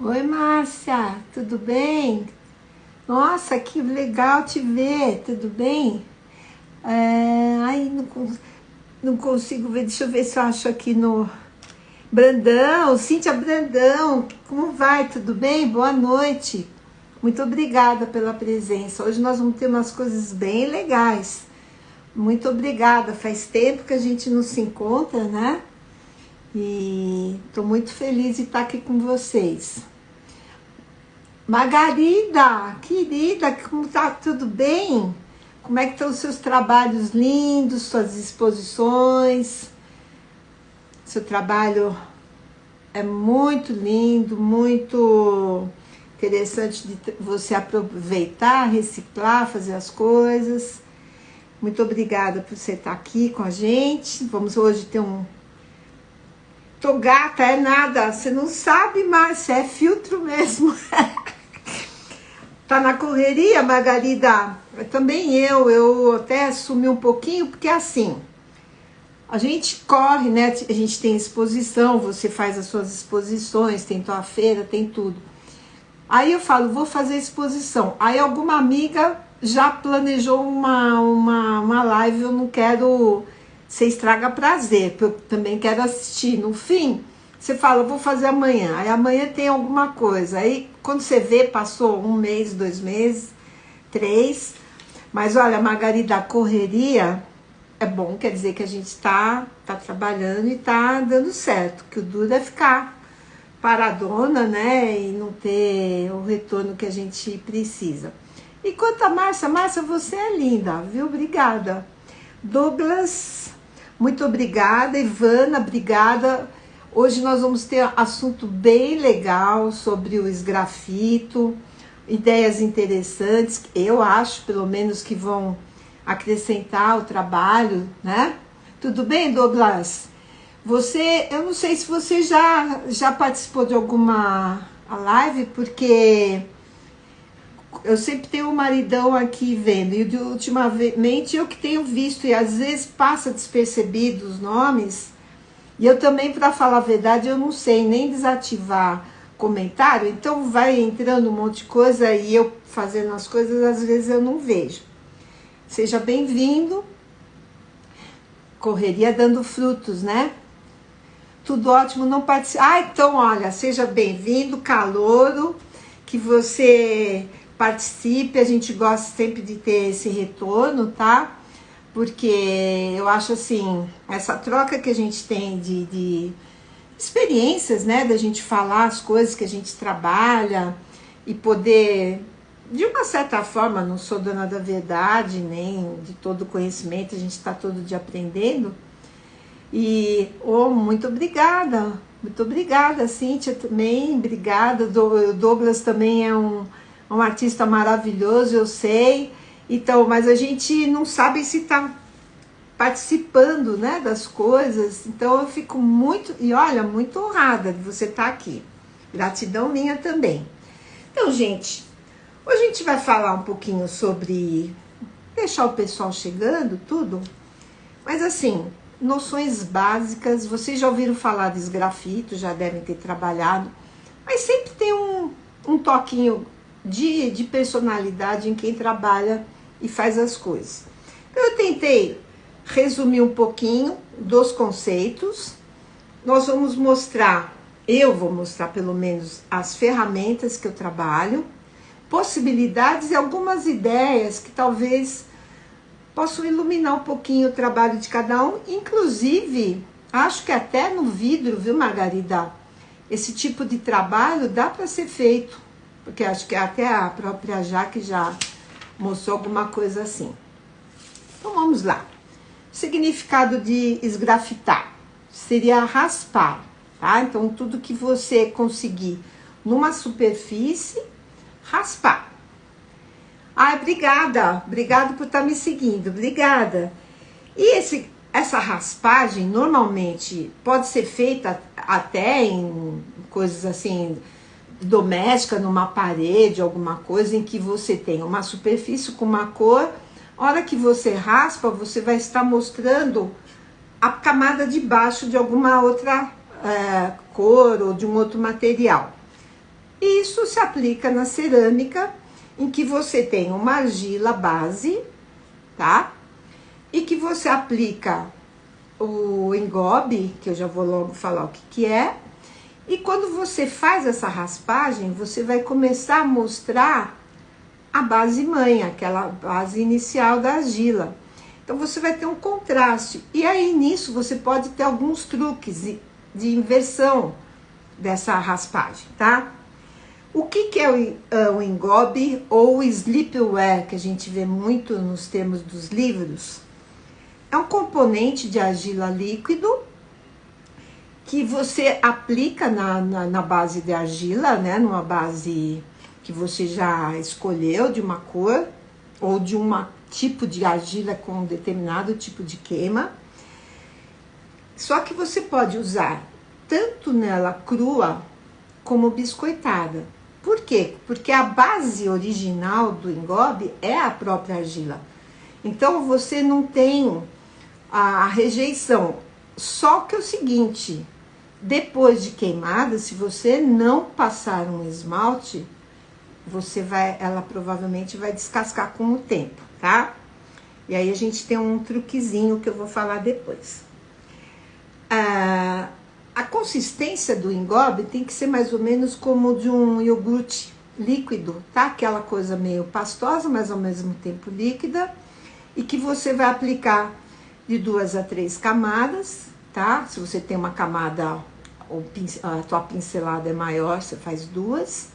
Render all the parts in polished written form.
Oi, Márcia, tudo bem? Nossa, que legal te ver, tudo bem? Ai, não consigo ver, deixa eu ver se eu acho aqui no... Brandão, Cíntia Brandão, como vai? Tudo bem? Boa noite. Muito obrigada pela presença. Hoje nós vamos ter umas coisas bem legais. Muito obrigada, faz tempo que a gente não se encontra, né? E estou muito feliz de estar aqui com vocês. Margarida, querida, como tá? Tudo bem? Como é que estão os seus trabalhos lindos, suas exposições? Seu trabalho é muito lindo, muito interessante de você aproveitar, reciclar, fazer as coisas. Muito obrigada por você estar aqui com a gente. Vamos hoje ter um... Tô gata, é nada, você não sabe, Márcia, é filtro mesmo. Tá na correria, Margarida? Também eu até assumi um pouquinho, porque assim, a gente corre, né? A gente tem exposição, você faz as suas exposições, tem tua feira, tem tudo. Aí eu falo, vou fazer exposição. Aí alguma amiga já planejou uma live, eu não quero, você estraga prazer, porque eu também quero assistir. No fim, você fala, vou fazer amanhã. Aí amanhã tem alguma coisa. Aí quando você vê, passou 1 mês, 2 meses, 3. Mas olha, Margarida, a correria é bom, quer dizer que a gente tá trabalhando e tá dando certo. Que o duro é ficar paradona, né? E não ter o retorno que a gente precisa. E quanto a Márcia, você é linda, viu? Obrigada. Douglas, muito obrigada. Ivana, obrigada. Hoje nós vamos ter um assunto bem legal sobre o esgrafito, ideias interessantes, eu acho, pelo menos, que vão acrescentar o trabalho, né? Tudo bem, Douglas? Eu não sei se você já participou de alguma live, porque eu sempre tenho um maridão aqui vendo, e ultimamente eu que tenho visto, e às vezes passa despercebido os nomes. E eu também, para falar a verdade, eu não sei nem desativar comentário, então vai entrando um monte de coisa e eu fazendo as coisas, às vezes eu não vejo. Seja bem-vindo. Correria dando frutos, né? Tudo ótimo, não participa. Então, olha, seja bem-vindo, calouro, que você participe, a gente gosta sempre de ter esse retorno, tá? Porque eu acho assim, essa troca que a gente tem de experiências, né, da gente falar as coisas que a gente trabalha e poder, de uma certa forma, não sou dona da verdade, nem de todo o conhecimento, a gente está todo dia aprendendo. E, muito obrigada, Cíntia também, obrigada, o Douglas também é um artista maravilhoso, eu sei. Então, mas a gente não sabe se está participando, né, das coisas. Então eu fico muito, e olha, muito honrada de você estar aqui. Gratidão minha também. Então, gente, hoje a gente vai falar um pouquinho sobre deixar o pessoal chegando, tudo. Mas assim, noções básicas, vocês já ouviram falar de esgrafito, já devem ter trabalhado, mas sempre tem um toquinho de personalidade em quem trabalha e faz as coisas. Então eu tentei resumir um pouquinho dos conceitos. Nós vamos mostrar, eu vou mostrar pelo menos as ferramentas que eu trabalho, possibilidades e algumas ideias que talvez possam iluminar um pouquinho o trabalho de cada um. Inclusive, acho que até no vidro, viu, Margarida? Esse tipo de trabalho dá para ser feito, porque acho que até a própria Jaque já mostrou alguma coisa assim. Então vamos lá. O significado de esgrafitar seria raspar, tá? Então tudo que você conseguir numa superfície, raspar. Obrigada por estar me seguindo, obrigada. E essa raspagem normalmente pode ser feita até em coisas assim, doméstica, numa parede, alguma coisa em que você tem uma superfície com uma cor. A hora que você raspa, você vai estar mostrando a camada de baixo de alguma outra cor ou de um outro material. E isso se aplica na cerâmica, em que você tem uma argila base, tá? E que você aplica o engobe, que eu já vou logo falar o que é. E quando você faz essa raspagem, você vai começar a mostrar a base mãe, aquela base inicial da argila. Então você vai ter um contraste. E aí nisso você pode ter alguns truques de inversão dessa raspagem, tá? O que é o engobe ou o sleepwear, que a gente vê muito nos termos dos livros? É um componente de argila líquido que você aplica na base de argila, né? Numa base que você já escolheu, de uma cor ou de um tipo de argila com um determinado tipo de queima. Só que você pode usar tanto nela crua como biscoitada. Por quê? Porque a base original do engobe é a própria argila. Então você não tem a rejeição. Só que é o seguinte, depois de queimada, se você não passar um esmalte, ela provavelmente vai descascar com o tempo, tá? E aí a gente tem um truquezinho que eu vou falar depois. A consistência do engobe tem que ser mais ou menos como de um iogurte líquido, tá? Aquela coisa meio pastosa, mas ao mesmo tempo líquida, e que você vai aplicar de 2 a 3 camadas, tá? Se você tem uma camada, a tua pincelada é maior, você faz 2.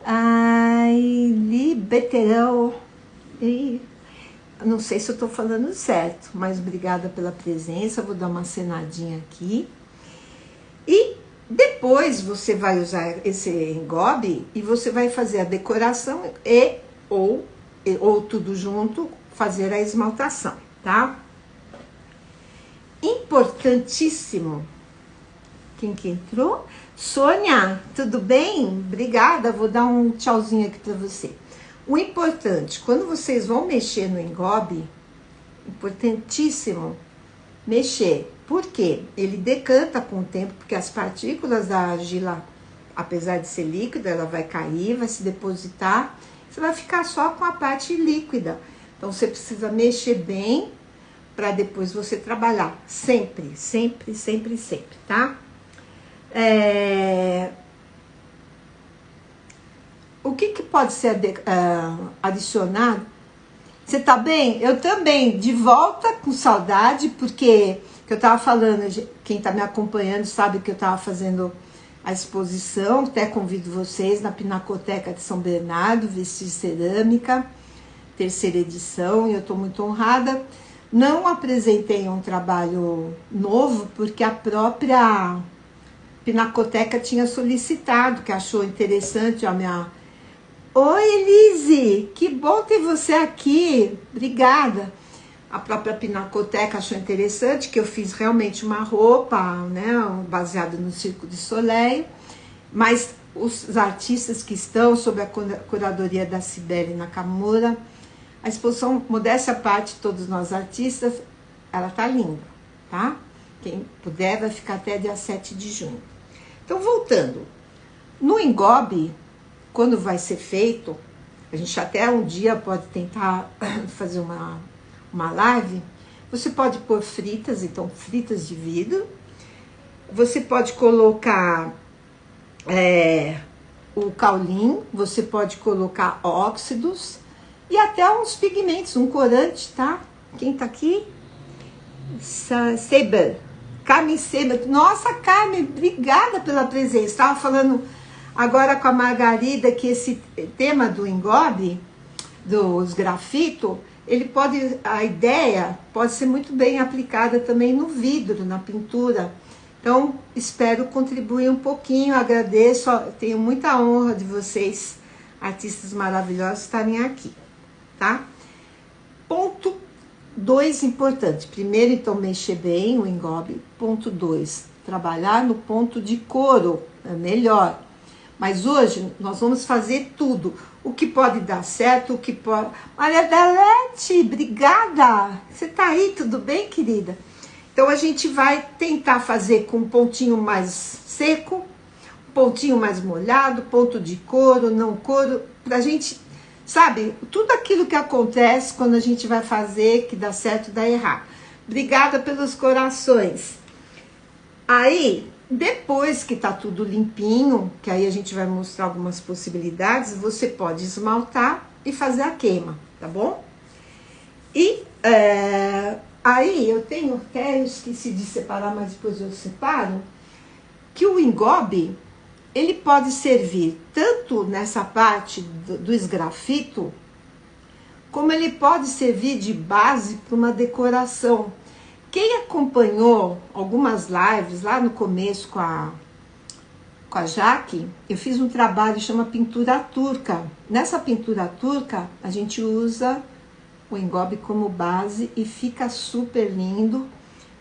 Ai, liberterão. Não sei se eu tô falando certo, mas obrigada pela presença, vou dar uma acenadinha aqui. E depois você vai usar esse engobe e você vai fazer a decoração ou tudo junto, fazer a esmaltação, tá? Importantíssimo. Quem que entrou? Sônia, tudo bem? Obrigada, vou dar um tchauzinho aqui para você. O importante, quando vocês vão mexer no engobe, importantíssimo mexer. Por quê? Ele decanta com o tempo, porque as partículas da argila, apesar de ser líquida, ela vai cair, vai se depositar, você vai ficar só com a parte líquida. Então você precisa mexer bem para depois você trabalhar. Sempre, sempre, sempre, sempre, tá? O que pode ser adicionado? Você tá bem? Eu também, de volta com saudade, porque eu tava falando, quem tá me acompanhando sabe que eu tava fazendo a exposição, até convido vocês na Pinacoteca de São Bernardo, Vestir Cerâmica, 3ª edição, e eu tô muito honrada. Não apresentei um trabalho novo, porque a própria Pinacoteca tinha solicitado, que achou interessante a minha... Oi, Elise, que bom ter você aqui, obrigada. A própria Pinacoteca achou interessante, que eu fiz realmente uma roupa, né, baseada no Circo de Soleil, mas os artistas que estão sob a curadoria da Cibele Nakamura, a exposição, modéstia à parte, todos nós artistas, ela tá linda, tá? Quem puder vai ficar até dia 7 de junho. Então, voltando, no engobe, quando vai ser feito, a gente até um dia pode tentar fazer uma live, você pode pôr fritas, então fritas de vidro, você pode colocar o caulim, você pode colocar óxidos e até uns pigmentos, um corante, tá? Quem tá aqui? Saber. Carmen Seber. Nossa, Carmen, obrigada pela presença. Estava falando agora com a Margarida que esse tema do engobe, dos grafito, a ideia pode ser muito bem aplicada também no vidro, na pintura. Então, espero contribuir um pouquinho, agradeço, tenho muita honra de vocês, artistas maravilhosos, estarem aqui, tá? Ponto 2 importante. Primeiro, então, mexer bem o engobe. Ponto 2, trabalhar no ponto de couro, é melhor. Mas hoje nós vamos fazer tudo. O que pode dar certo, o que pode... Maria Delete, obrigada! Você tá aí, tudo bem, querida? Então a gente vai tentar fazer com um pontinho mais seco, um pontinho mais molhado, ponto de couro, não couro, pra gente, sabe, tudo aquilo que acontece quando a gente vai fazer, que dá certo, dá errado. Obrigada pelos corações. Aí, depois que tá tudo limpinho, que aí a gente vai mostrar algumas possibilidades, você pode esmaltar e fazer a queima, tá bom? E aí eu tenho, até eu esqueci de separar, mas depois eu separo, que o engobe, ele pode servir tanto nessa parte do esgrafito, como ele pode servir de base para uma decoração. Quem acompanhou algumas lives lá no começo com a Jaque, eu fiz um trabalho que chama pintura turca. Nessa pintura turca, a gente usa o engobe como base e fica super lindo.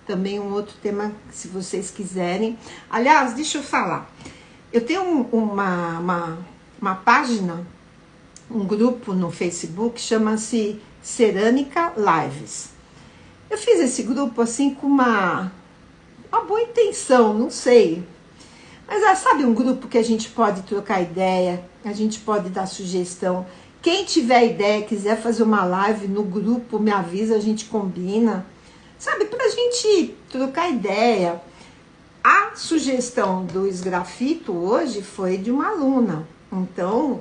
Também um outro tema, se vocês quiserem. Aliás, deixa eu falar. Eu tenho uma página, um grupo no Facebook, chama-se Cerâmica Lives. Eu fiz esse grupo assim com uma boa intenção, não sei. Mas sabe um grupo que a gente pode trocar ideia, a gente pode dar sugestão. Quem tiver ideia, quiser fazer uma live no grupo, me avisa, a gente combina. Sabe, pra gente trocar ideia. A sugestão do esgrafito hoje foi de uma aluna. Então,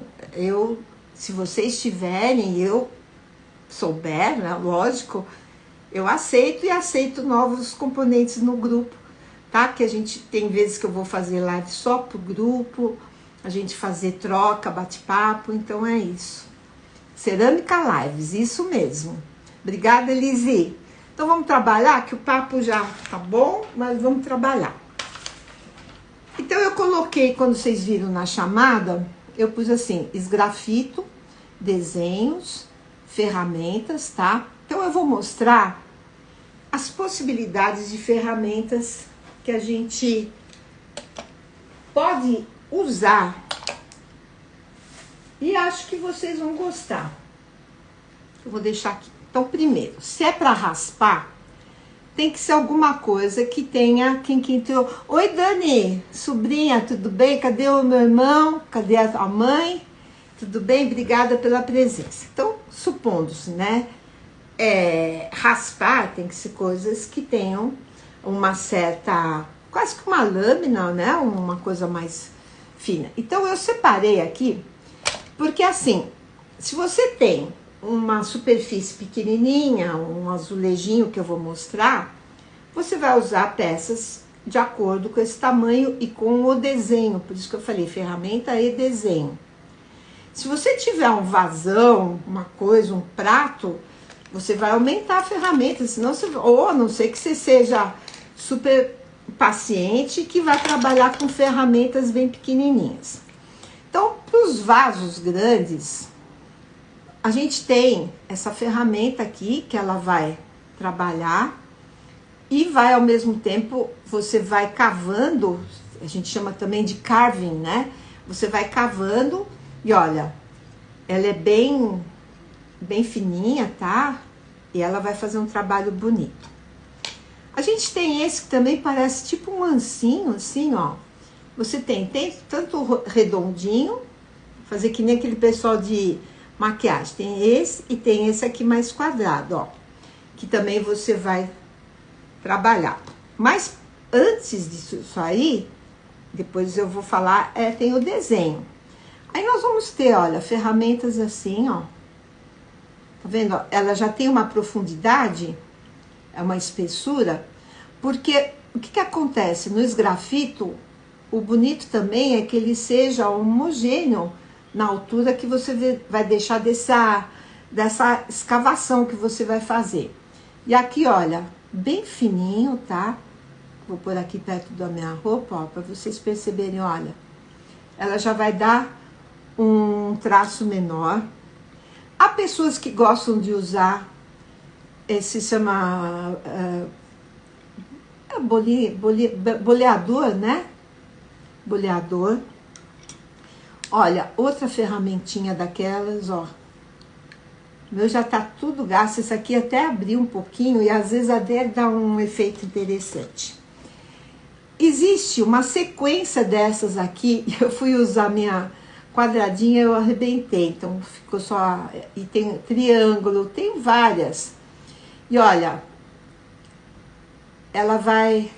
se vocês tiverem, eu souber, né, lógico, eu aceito e aceito novos componentes no grupo, tá? Que a gente tem vezes que eu vou fazer live só pro grupo, a gente fazer troca, bate-papo, então é isso. Cerâmica Lives, isso mesmo. Obrigada, Elise. Então vamos trabalhar, que o papo já tá bom, mas vamos trabalhar. Então eu coloquei, quando vocês viram na chamada, eu pus assim, esgrafito, desenhos, ferramentas, tá? Então eu vou mostrar as possibilidades de ferramentas que a gente pode usar. E acho que vocês vão gostar. Eu vou deixar aqui. Então, primeiro, se é para raspar, tem que ser alguma coisa que tenha quem que entrou. Oi, Dani, sobrinha, tudo bem? Cadê o meu irmão? Cadê a mãe? Tudo bem? Obrigada pela presença. Então, supondo-se, né? Raspar tem que ser coisas que tenham uma certa, quase que uma lâmina, né? Uma coisa mais fina. Então, eu separei aqui, porque assim, se você tem uma superfície pequenininha, um azulejinho que eu vou mostrar, você vai usar peças de acordo com esse tamanho e com o desenho. Por isso que eu falei ferramenta e desenho. Se você tiver um vasão, uma coisa, um prato, você vai aumentar a ferramenta, senão você, ou a não ser que você seja super paciente, que vai trabalhar com ferramentas bem pequenininhas. Então, para os vasos grandes, a gente tem essa ferramenta aqui, que ela vai trabalhar e vai, ao mesmo tempo, você vai cavando, a gente chama também de carving, né? Você vai cavando e olha, ela é bem fininha, tá? E ela vai fazer um trabalho bonito. A gente tem esse que também parece tipo um ancinho, assim, ó. Você tem tanto redondinho, fazer que nem aquele pessoal de maquiagem. Tem esse e tem esse aqui mais quadrado, ó. Que também você vai trabalhar. Mas antes disso aí, depois eu vou falar, tem o desenho. Aí nós vamos ter, olha, ferramentas assim, ó. Tá vendo? Ó, ela já tem uma profundidade, é uma espessura, porque o que acontece? No esgrafito, o bonito também é que ele seja homogêneo na altura que você vai deixar dessa escavação que você vai fazer. E aqui, olha, bem fininho, tá? Vou pôr aqui perto da minha roupa, ó, para vocês perceberem, olha. Ela já vai dar um traço menor. Há pessoas que gostam de usar esse chama boleador, né? Boleador. Olha, outra ferramentinha daquelas, ó. O meu já tá tudo gasto. Esse aqui até abriu um pouquinho e às vezes até dá um efeito interessante. existe uma sequência dessas aqui, eu fui usar minha quadradinha, eu arrebentei, então ficou só, e tem triângulo, tem várias. E olha, ela vai,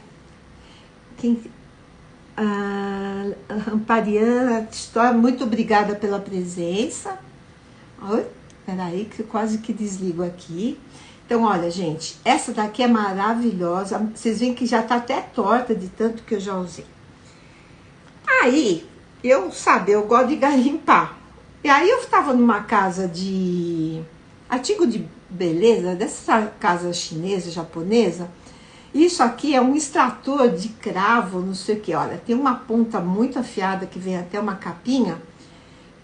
Rampariana, muito obrigada pela presença. Oi, peraí, que eu quase que desligo aqui. Então, olha, gente, essa daqui é maravilhosa. Vocês veem que já tá até torta de tanto que eu já usei. Aí, eu gosto de garimpar. E aí, eu tava numa casa de artigo de beleza, dessa casa chinesa, japonesa. Isso aqui é um extrator de cravo, não sei o que. Olha, tem uma ponta muito afiada que vem até uma capinha.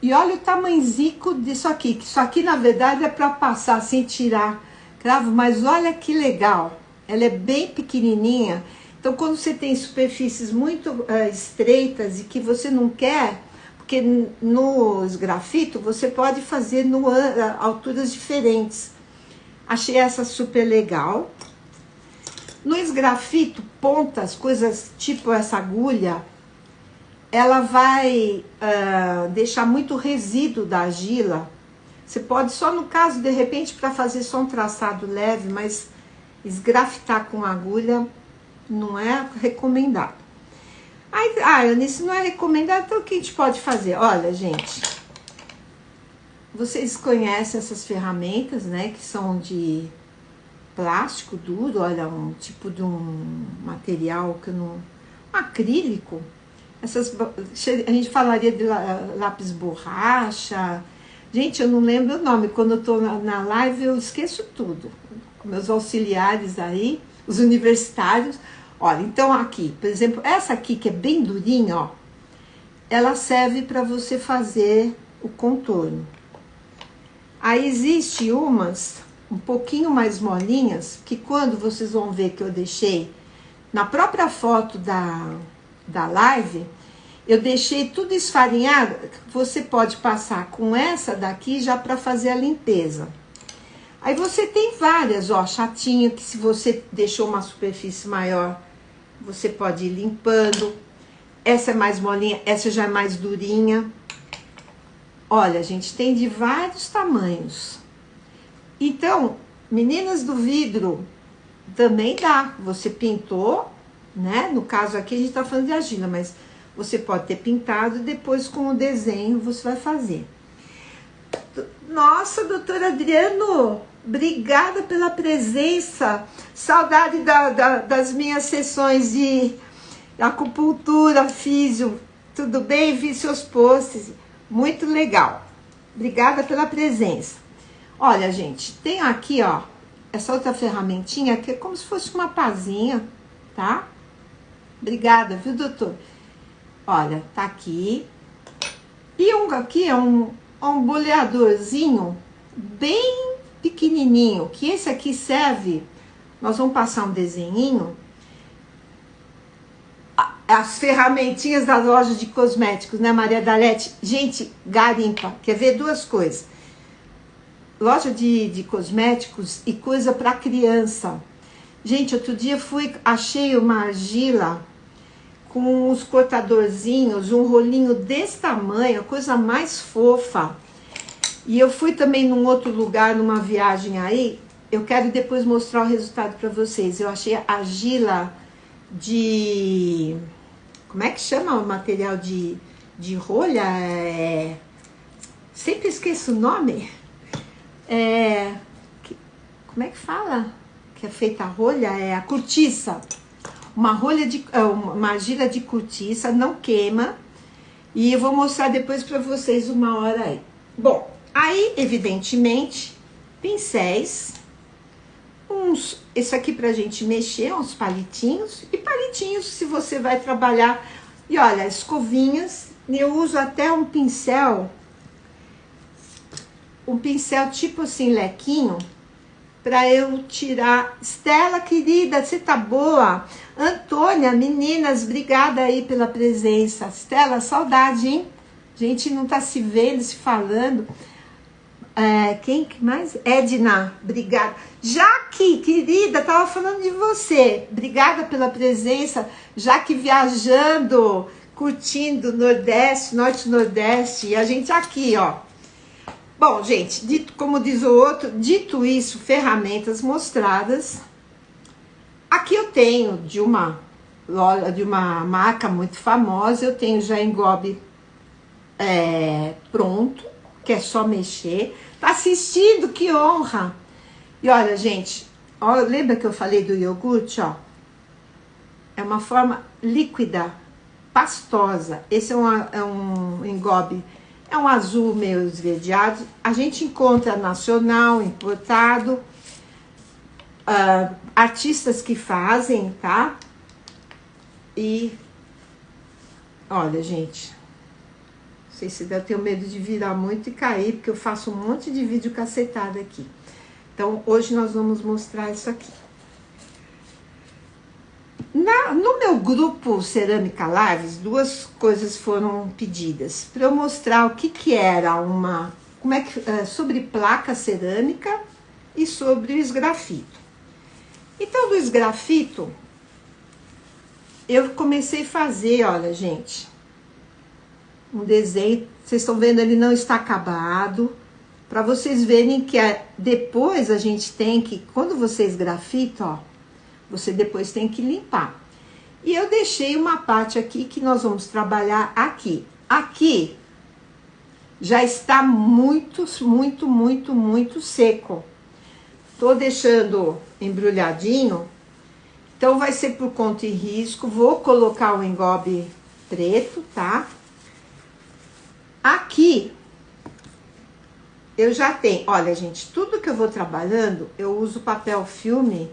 E olha o tamanzico disso aqui. Que isso aqui, na verdade, é para passar assim, tirar cravo. Mas olha que legal. Ela é bem pequenininha. Então, quando você tem superfícies muito estreitas e que você não quer... Porque nos grafito, você pode fazer alturas diferentes. Achei essa super legal. No esgrafito, pontas, coisas tipo essa agulha, ela vai deixar muito resíduo da argila. Você pode só no caso, de repente, para fazer só um traçado leve, mas esgrafitar com agulha não é recomendado. Aí, Eunice, não é recomendado, então o que a gente pode fazer? Olha, gente, vocês conhecem essas ferramentas, né, que são de plástico duro, olha, um tipo de um material que não... acrílico. A gente falaria de lápis borracha. Gente, eu não lembro o nome. Quando eu tô na live, eu esqueço tudo. Meus auxiliares aí, os universitários. Olha, então aqui, por exemplo, essa aqui que é bem durinha, ó, ela serve para você fazer o contorno. Aí existe umas um pouquinho mais molinhas, que quando vocês vão ver que eu deixei na própria foto da live, eu deixei tudo esfarinhado. Você pode passar com essa daqui já para fazer a limpeza. Aí você tem várias, ó, chatinha, que se você deixou uma superfície maior, você pode ir limpando. Essa é mais molinha, essa já é mais durinha. Olha, gente, tem de vários tamanhos. Então, meninas do vidro, também dá. Você pintou, né? No caso aqui a gente tá falando de argila, mas você pode ter pintado e depois com o desenho você vai fazer. Nossa, doutora Adriano, obrigada pela presença. Saudade das minhas sessões de acupuntura, físio. Tudo bem? Vi seus posts. Muito legal. Obrigada pela presença. Olha, gente, tem aqui, ó, essa outra ferramentinha que é como se fosse uma pazinha, tá? Obrigada, viu, doutor? Olha, tá aqui. E aqui é um boleadorzinho bem pequenininho, que esse aqui serve, nós vamos passar um desenhinho. As ferramentinhas da loja de cosméticos, né, Maria Dalete? Gente, garimpa. Quer ver duas coisas? Loja de cosméticos e coisa para criança. Gente, outro dia achei uma argila com uns cortadorzinhos, um rolinho desse tamanho, a coisa mais fofa. E eu fui também num outro lugar, numa viagem aí, eu quero depois mostrar o resultado para vocês. Eu achei argila de... Como é que chama o material de rolha? Sempre esqueço o nome. Como é que fala? Que é feita a rolha? É a cortiça. Uma argila de cortiça, não queima. E eu vou mostrar depois para vocês uma hora aí. Bom, aí, evidentemente, pincéis. Esse aqui pra gente mexer, uns palitinhos. E palitinhos se você vai trabalhar. E olha, escovinhas. Eu uso até um pincel tipo assim, lequinho, para eu tirar. Estela, querida, você tá boa? Antônia, meninas, obrigada aí pela presença. Estela, saudade, hein? A gente não tá se vendo, se falando. Quem que mais? Edna, obrigada. Jaque, querida, tava falando de você. Obrigada pela presença. Jaque viajando, curtindo Nordeste, Norte Nordeste. E a gente aqui, ó. Bom, gente, como diz o outro, dito isso, ferramentas mostradas. Aqui eu tenho de uma marca muito famosa, eu tenho já engobe pronto, que é só mexer. Tá assistindo, que honra! E olha, gente, ó, lembra que eu falei do iogurte, ó? É uma forma líquida, pastosa. Esse é um engobe, é um azul meio esverdeado. A gente encontra nacional, importado, artistas que fazem, tá? E olha, gente, não sei se eu tenho medo de virar muito e cair, porque eu faço um monte de vídeo cacetado aqui. Então, hoje nós vamos mostrar isso aqui. No meu grupo Cerâmica Lives, duas coisas foram pedidas para eu mostrar o que era sobre placa cerâmica e sobre o esgrafito. Então, do esgrafito, eu comecei a fazer, olha, gente, um desenho. Vocês estão vendo, ele não está acabado. Para vocês verem que depois a gente tem que, quando você esgrafita, ó, você depois tem que limpar. E eu deixei uma parte aqui que nós vamos trabalhar aqui. Aqui já está muito, muito, muito, muito seco. Tô deixando embrulhadinho. Então, vai ser por conta e risco. Vou colocar o engobe preto, tá? Aqui, eu já tenho... Olha, gente, tudo que eu vou trabalhando, eu uso papel filme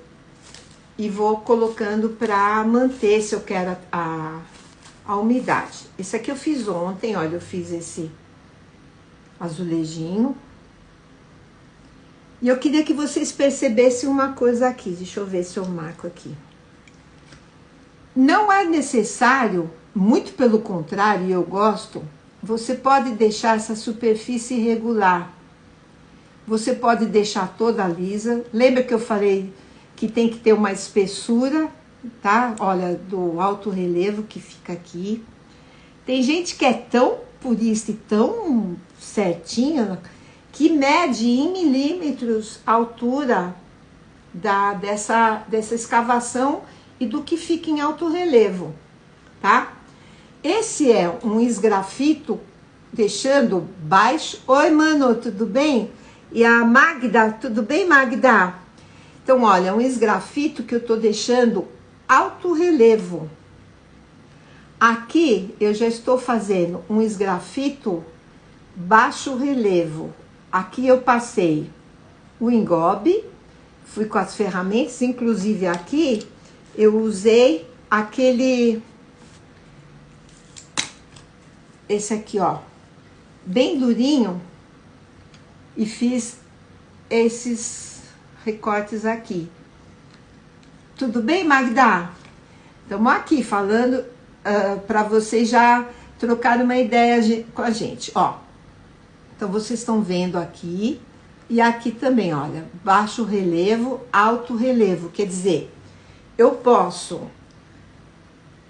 e vou colocando para manter, se eu quero, a umidade. Esse aqui eu fiz ontem, olha, eu fiz esse azulejinho. E eu queria que vocês percebessem uma coisa aqui. Deixa eu ver se eu marco aqui. Não é necessário, muito pelo contrário, eu gosto, você pode deixar essa superfície irregular. Você pode deixar toda lisa. Lembra que eu falei que tem que ter uma espessura, tá? Olha, do alto relevo que fica aqui. Tem gente que é tão purista e tão certinha que mede em milímetros a altura dessa escavação e do que fica em alto relevo, tá? Esse é um esgrafito deixando baixo. Oi, mano, tudo bem? E a Magda, tudo bem, Magda? Então, olha, um esgrafito que eu tô deixando alto relevo. Aqui eu já estou fazendo um esgrafito baixo relevo. Aqui eu passei o engobe, fui com as ferramentas, inclusive aqui eu usei esse aqui, ó, bem durinho, e fiz esses recortes aqui. Tudo bem, Magda? Estamos aqui falando para vocês já trocarem uma ideia com a gente, ó. Então, vocês estão vendo aqui e aqui também, olha, baixo relevo, alto relevo, quer dizer, eu posso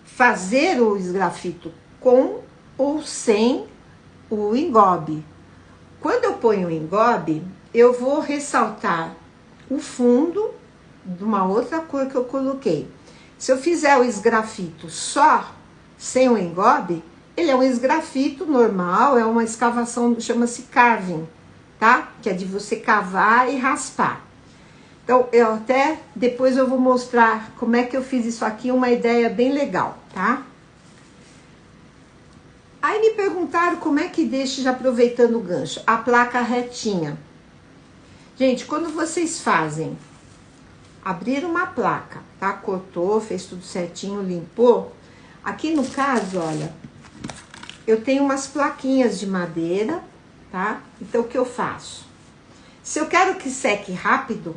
fazer o esgrafito com ou sem o engobe. Quando eu ponho o engobe, eu vou ressaltar o fundo de uma outra cor que eu coloquei. Se eu fizer o esgrafito só, sem o engobe, ele é um esgrafito normal, é uma escavação, chama-se carving, tá? Que é de você cavar e raspar. Então, depois eu vou mostrar como é que eu fiz isso aqui, uma ideia bem legal, tá? Aí me perguntaram como é que deixa, já aproveitando o gancho, a placa retinha. Gente, quando vocês fazem, abrir uma placa, tá? Cortou, fez tudo certinho, limpou. Aqui no caso, olha, eu tenho umas plaquinhas de madeira, tá? Então, o que eu faço? Se eu quero que seque rápido,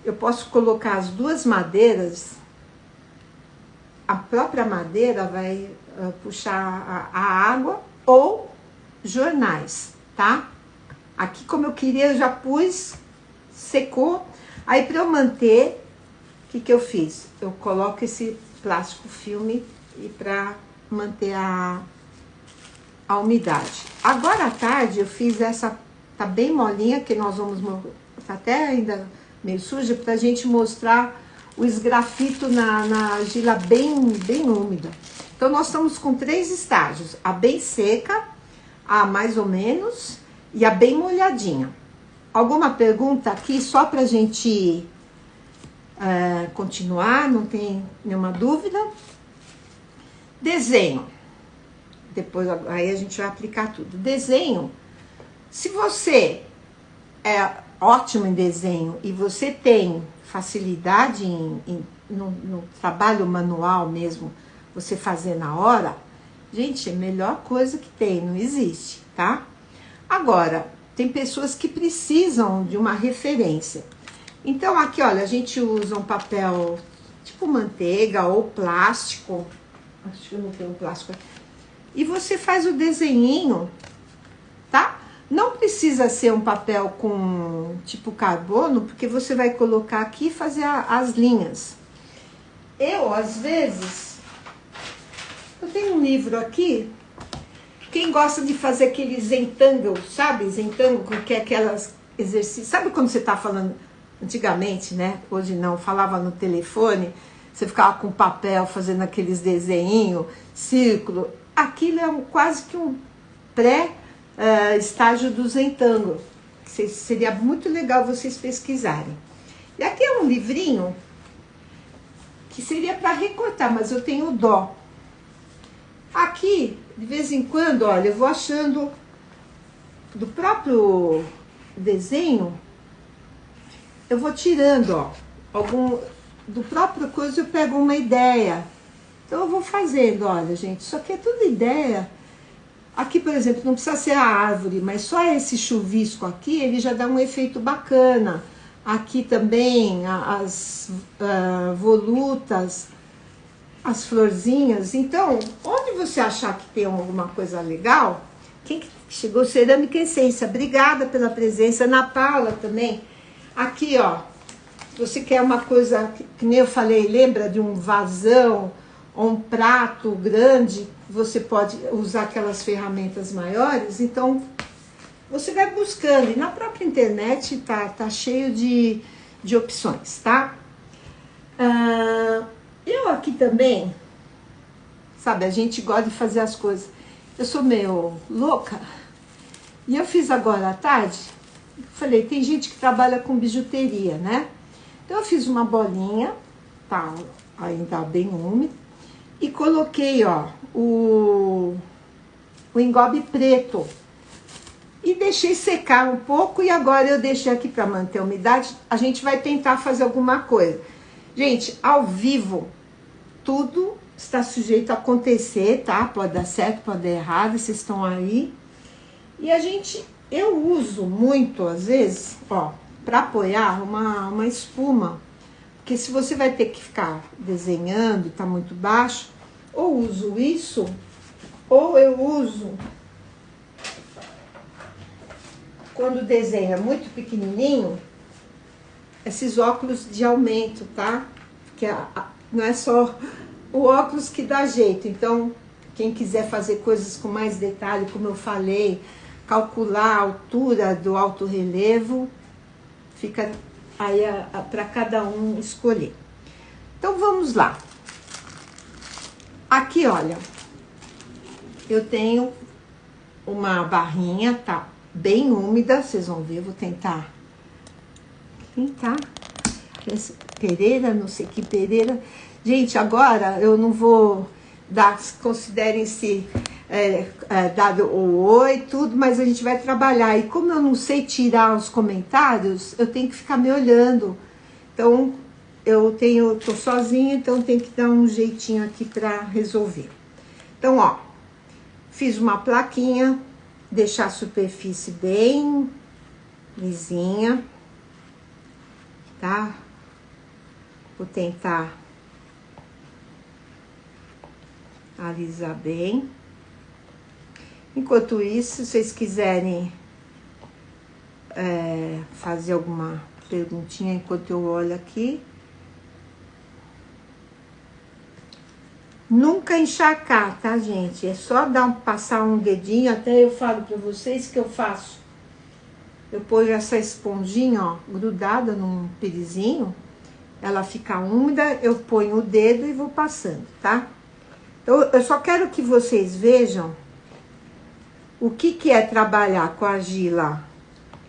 eu posso colocar as duas madeiras, a própria madeira vai puxar a água, ou jornais, tá? Aqui, como eu queria, eu já pus, secou. Aí, para eu manter, o que que eu fiz? Eu coloco esse plástico filme e para manter a umidade. Agora à tarde eu fiz essa, tá bem molinha, que nós vamos, tá até ainda meio suja, pra gente mostrar o esgrafito na argila bem úmida. Então nós estamos com 3 estágios, a bem seca, a mais ou menos e a bem molhadinha. Alguma pergunta aqui só pra gente continuar, não tem nenhuma dúvida? Desenho. Depois, aí a gente vai aplicar tudo. Desenho, se você é ótimo em desenho e você tem facilidade no trabalho manual mesmo, você fazer na hora, gente, é a melhor coisa que tem, não existe, tá? Agora, tem pessoas que precisam de uma referência. Então, aqui, olha, a gente usa um papel tipo manteiga ou plástico. Acho que eu não tenho plástico aqui. E você faz o desenhinho, tá? Não precisa ser um papel com tipo carbono, porque você vai colocar aqui e fazer as linhas. Eu, às vezes, eu tenho um livro aqui, quem gosta de fazer aqueles zentangle, sabe? Zentangle, que é aquelas exercícios. Sabe quando você tá falando, antigamente, né? Hoje não, falava no telefone, você ficava com papel fazendo aqueles desenhinhos, círculo. Aquilo é quase que um pré-estágio do zentangle. Seria muito legal vocês pesquisarem. E aqui é um livrinho que seria para recortar, mas eu tenho dó. Aqui, de vez em quando, olha, eu vou achando do próprio desenho, eu vou tirando, ó, do próprio coisa eu pego uma ideia. Então eu vou fazendo, olha, gente, isso aqui é tudo ideia. Aqui, por exemplo, não precisa ser a árvore, mas só esse chuvisco aqui, ele já dá um efeito bacana. Aqui também as volutas, as florzinhas. Então, onde você achar que tem alguma coisa legal, quem que chegou? Cerâmica Essência, obrigada pela presença. Ana Paula também. Aqui, ó, se você quer uma coisa, que nem eu falei, lembra de um vasão, ou um prato grande, você pode usar aquelas ferramentas maiores, então você vai buscando, e na própria internet tá cheio de opções, tá? Eu aqui também, sabe, a gente gosta de fazer as coisas, eu sou meio louca, e eu fiz agora à tarde, falei, tem gente que trabalha com bijuteria, né? Então eu fiz uma bolinha, tá ainda bem úmida, e coloquei, ó, o engobe preto. E deixei secar um pouco e agora eu deixei aqui para manter a umidade. A gente vai tentar fazer alguma coisa. Gente, ao vivo, tudo está sujeito a acontecer, tá? Pode dar certo, pode dar errado, vocês estão aí. E eu uso muito, às vezes, ó, para apoiar uma espuma. Porque se você vai ter que ficar desenhando e tá muito baixo, ou uso isso, ou eu uso, quando o desenho é muito pequenininho, esses óculos de aumento, tá? Porque não é só o óculos que dá jeito. Então, quem quiser fazer coisas com mais detalhe, como eu falei, calcular a altura do alto relevo, fica aí para cada um escolher. Então vamos lá. Aqui, olha, eu tenho uma barrinha, tá bem úmida, vocês vão ver, eu vou tentar. Pereira, não sei que Pereira. Gente, agora eu não vou dar, considerem-se dado o oi, tudo, mas a gente vai trabalhar. E como eu não sei tirar os comentários, eu tenho que ficar me olhando. Então, tô sozinha, então tenho que dar um jeitinho aqui para resolver. Então, ó, fiz uma plaquinha, deixar a superfície bem lisinha, tá? Vou tentar alisar bem. Enquanto isso, se vocês quiserem fazer alguma perguntinha enquanto eu olho aqui. Nunca encharcar, tá, gente? É só passar um dedinho, até eu falo pra vocês que eu faço. Eu ponho essa esponjinha, ó, grudada num perizinho, ela fica úmida, eu ponho o dedo e vou passando, tá? Então, eu só quero que vocês vejam o que é trabalhar com a argila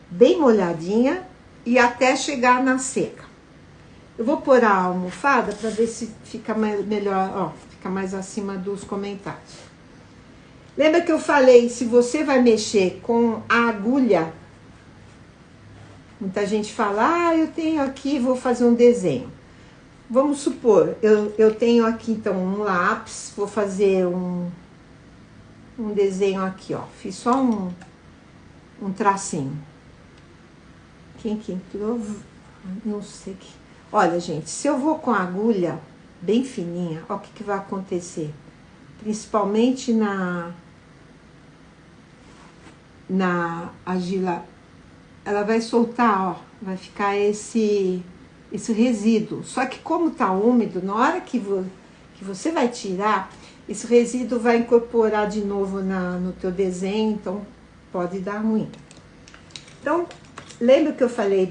bem molhadinha e até chegar na seca. Eu vou pôr a almofada para ver se fica melhor, ó, fica mais acima dos comentários. Lembra que eu falei, se você vai mexer com a agulha, muita gente fala, eu tenho aqui, vou fazer um desenho. Vamos supor, eu tenho aqui então um lápis, vou fazer um desenho aqui, ó. Fiz só um tracinho. Quem que entrou? Não sei. Olha, gente, se eu vou com a agulha bem fininha, ó, o que vai acontecer? Principalmente na argila, ela vai soltar, ó, vai ficar esse resíduo. Só que como tá úmido, na hora que você vai tirar, esse resíduo vai incorporar de novo no teu desenho, então pode dar ruim. Então, lembra que eu falei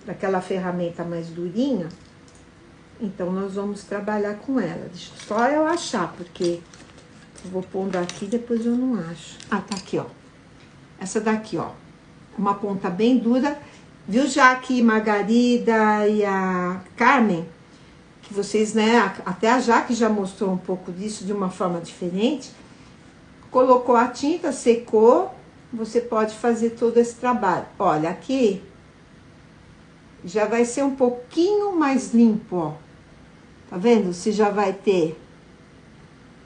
daquela ferramenta mais durinha? Então, nós vamos trabalhar com ela. Deixa só eu achar, porque eu vou pondo aqui, depois eu não acho. Ah, tá aqui, ó. Essa daqui, ó. Uma ponta bem dura. Viu, Jaque, Margarida e a Carmen? Que vocês, né, até a Jaque já mostrou um pouco disso de uma forma diferente. Colocou a tinta, secou, você pode fazer todo esse trabalho. Olha, aqui já vai ser um pouquinho mais limpo, ó. Tá vendo? Você já vai ter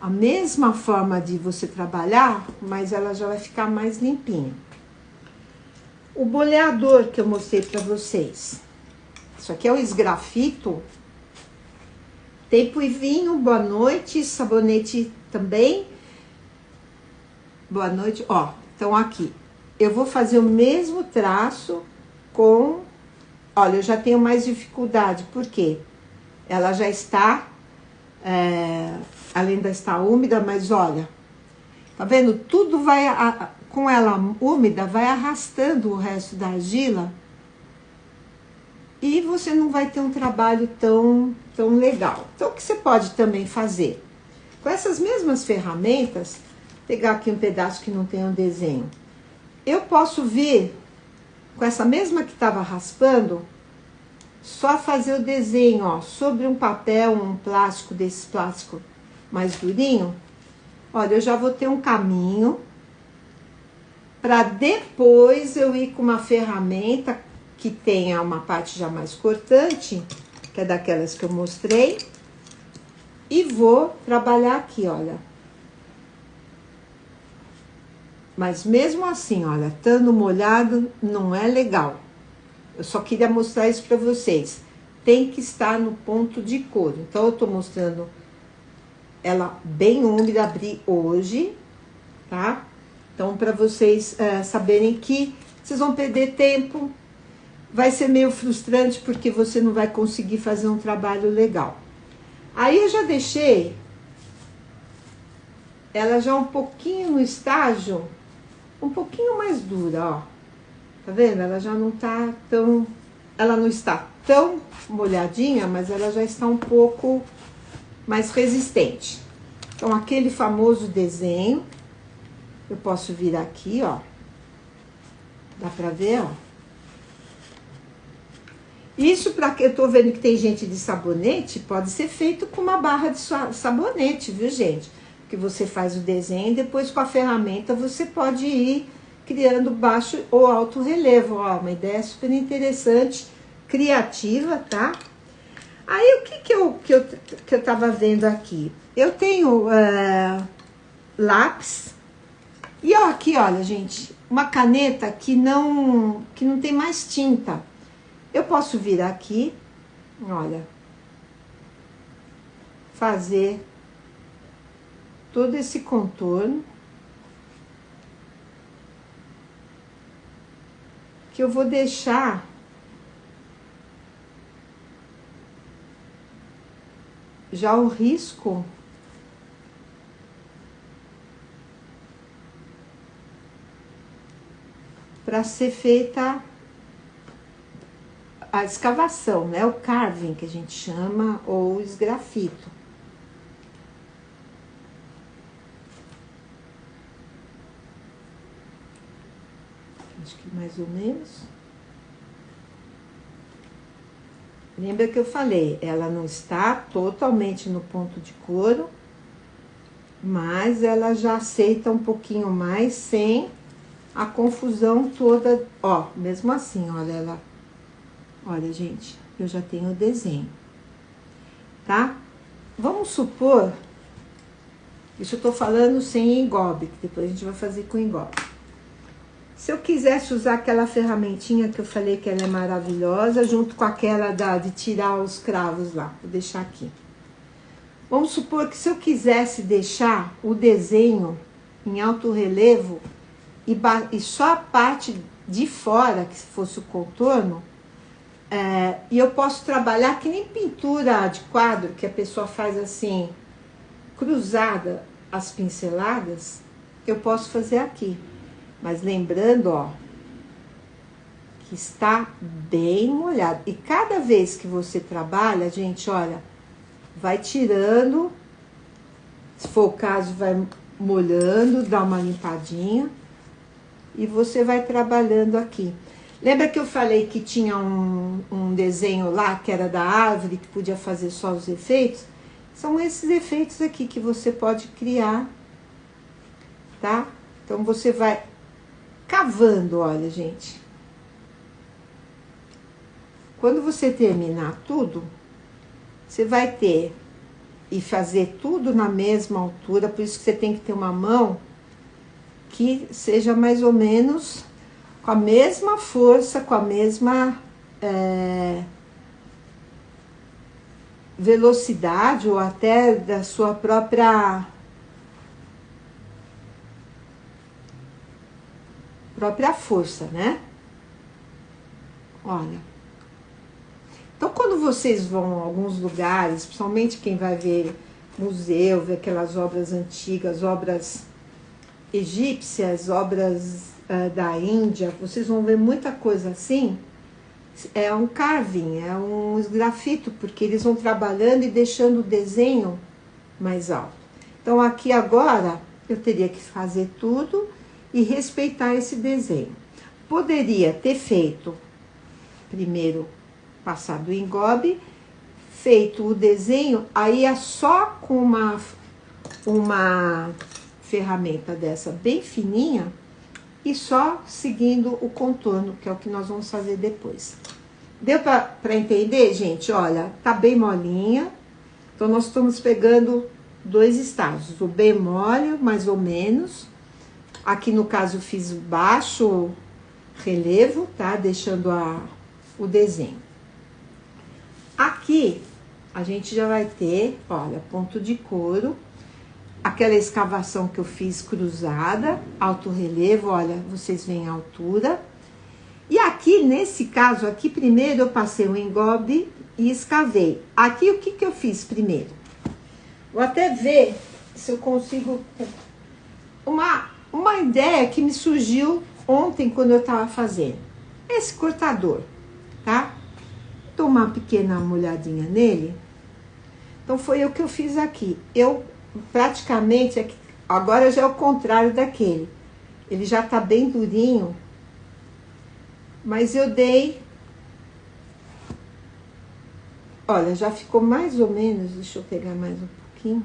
a mesma forma de você trabalhar, mas ela já vai ficar mais limpinha. O boleador que eu mostrei pra vocês. Isso aqui é o esgrafito. Tempo e vinho, boa noite. Sabonete também. Boa noite. Ó, então aqui. Eu vou fazer o mesmo traço com... Olha, eu já tenho mais dificuldade. Por quê? Ela já está... ela ainda está úmida, mas olha... Tá vendo? Tudo vai... com ela úmida, vai arrastando o resto da argila. E você não vai ter um trabalho tão legal. Então, o que você pode também fazer? Com essas mesmas ferramentas, pegar aqui um pedaço que não tem um desenho. Eu posso vir, com essa mesma que estava raspando, só fazer o desenho, ó, sobre um papel, um plástico, desse plástico mais durinho. Olha, eu já vou ter um caminho para depois eu ir com uma ferramenta que tenha uma parte já mais cortante, que é daquelas que eu mostrei, e vou trabalhar aqui, olha. Mas mesmo assim, olha, estando molhado, não é legal. Eu só queria mostrar isso para vocês. Tem que estar no ponto de cor. Então, eu tô mostrando ela bem úmida, abri hoje, tá? Então, para vocês saberem que vocês vão perder tempo, vai ser meio frustrante porque você não vai conseguir fazer um trabalho legal. Aí eu já deixei ela já um pouquinho no estágio, um pouquinho mais dura, ó. Tá vendo? Ela já não tá tão... Ela não está tão molhadinha, mas ela já está um pouco mais resistente. Então, aquele famoso desenho, eu posso vir aqui, ó. Dá pra ver, ó. Isso, pra que eu tô vendo que tem gente de sabonete, pode ser feito com uma barra de sabonete, viu, gente? Que você faz o desenho e depois com a ferramenta você pode ir criando baixo ou alto relevo. Ó, uma ideia super interessante, criativa, tá? Aí, o que eu tava vendo aqui? Eu tenho lápis. E ó, aqui, olha, gente, uma caneta que não tem mais tinta. Eu posso vir aqui, olha, fazer todo esse contorno. que eu vou deixar já o risco para ser feita a escavação, né? O carving, que a gente chama, ou esgrafito. Acho que mais ou menos. Lembra que eu falei, ela não está totalmente no ponto de couro, mas ela já aceita um pouquinho mais sem a confusão toda. Ó, mesmo assim, olha ela. Olha, gente, eu já tenho o desenho, tá? Vamos supor, isso eu tô falando sem engobe, que depois a gente vai fazer com engobe. Se eu quisesse usar aquela ferramentinha que eu falei que ela é maravilhosa, junto com aquela de tirar os cravos lá, vou deixar aqui. Vamos supor que se eu quisesse deixar o desenho em alto relevo e só a parte de fora, que fosse o contorno, e eu posso trabalhar que nem pintura de quadro, que a pessoa faz assim, cruzada as pinceladas, eu posso fazer aqui. Mas lembrando, ó, que está bem molhado. E cada vez que você trabalha, gente, olha, vai tirando, se for o caso, vai molhando, dá uma limpadinha e você vai trabalhando aqui. Lembra que eu falei que tinha um desenho lá, que era da árvore, que podia fazer só os efeitos? São esses efeitos aqui que você pode criar, tá? Então, você vai cavando, olha, gente. Quando você terminar tudo, você vai ter e fazer tudo na mesma altura, por isso que você tem que ter uma mão que seja mais ou menos com a mesma força, com a mesma velocidade ou até da sua própria força, né? Olha. Então, quando vocês vão a alguns lugares, principalmente quem vai ver museu, ver aquelas obras antigas, obras egípcias, obras da Índia, vocês vão ver muita coisa assim. É um carving, é um esgrafito, porque eles vão trabalhando e deixando o desenho mais alto. Então, aqui agora, eu teria que fazer tudo e respeitar esse desenho. Poderia ter feito, primeiro, passado o engobe, feito o desenho, aí é só com uma ferramenta dessa bem fininha e só seguindo o contorno, que é o que nós vamos fazer depois. Deu para entender, gente? Olha, tá bem molinha. Então, nós estamos pegando dois estágios, o bem mole, mais ou menos. Aqui, no caso, eu fiz baixo relevo, tá? Deixando o desenho. Aqui, a gente já vai ter, olha, ponto de couro. Aquela escavação que eu fiz cruzada, alto relevo, olha, vocês veem a altura. E aqui, nesse caso aqui, primeiro eu passei o engobe e escavei. Aqui, o que que eu fiz primeiro? Vou até ver se eu consigo... Uma ideia que me surgiu ontem, quando eu tava fazendo. Esse cortador, tá? Dou uma pequena molhadinha nele. Então, foi o que eu fiz aqui. Eu, praticamente, agora já é o contrário daquele. Ele já tá bem durinho. Mas eu dei... Olha, já ficou mais ou menos... Deixa eu pegar mais um pouquinho.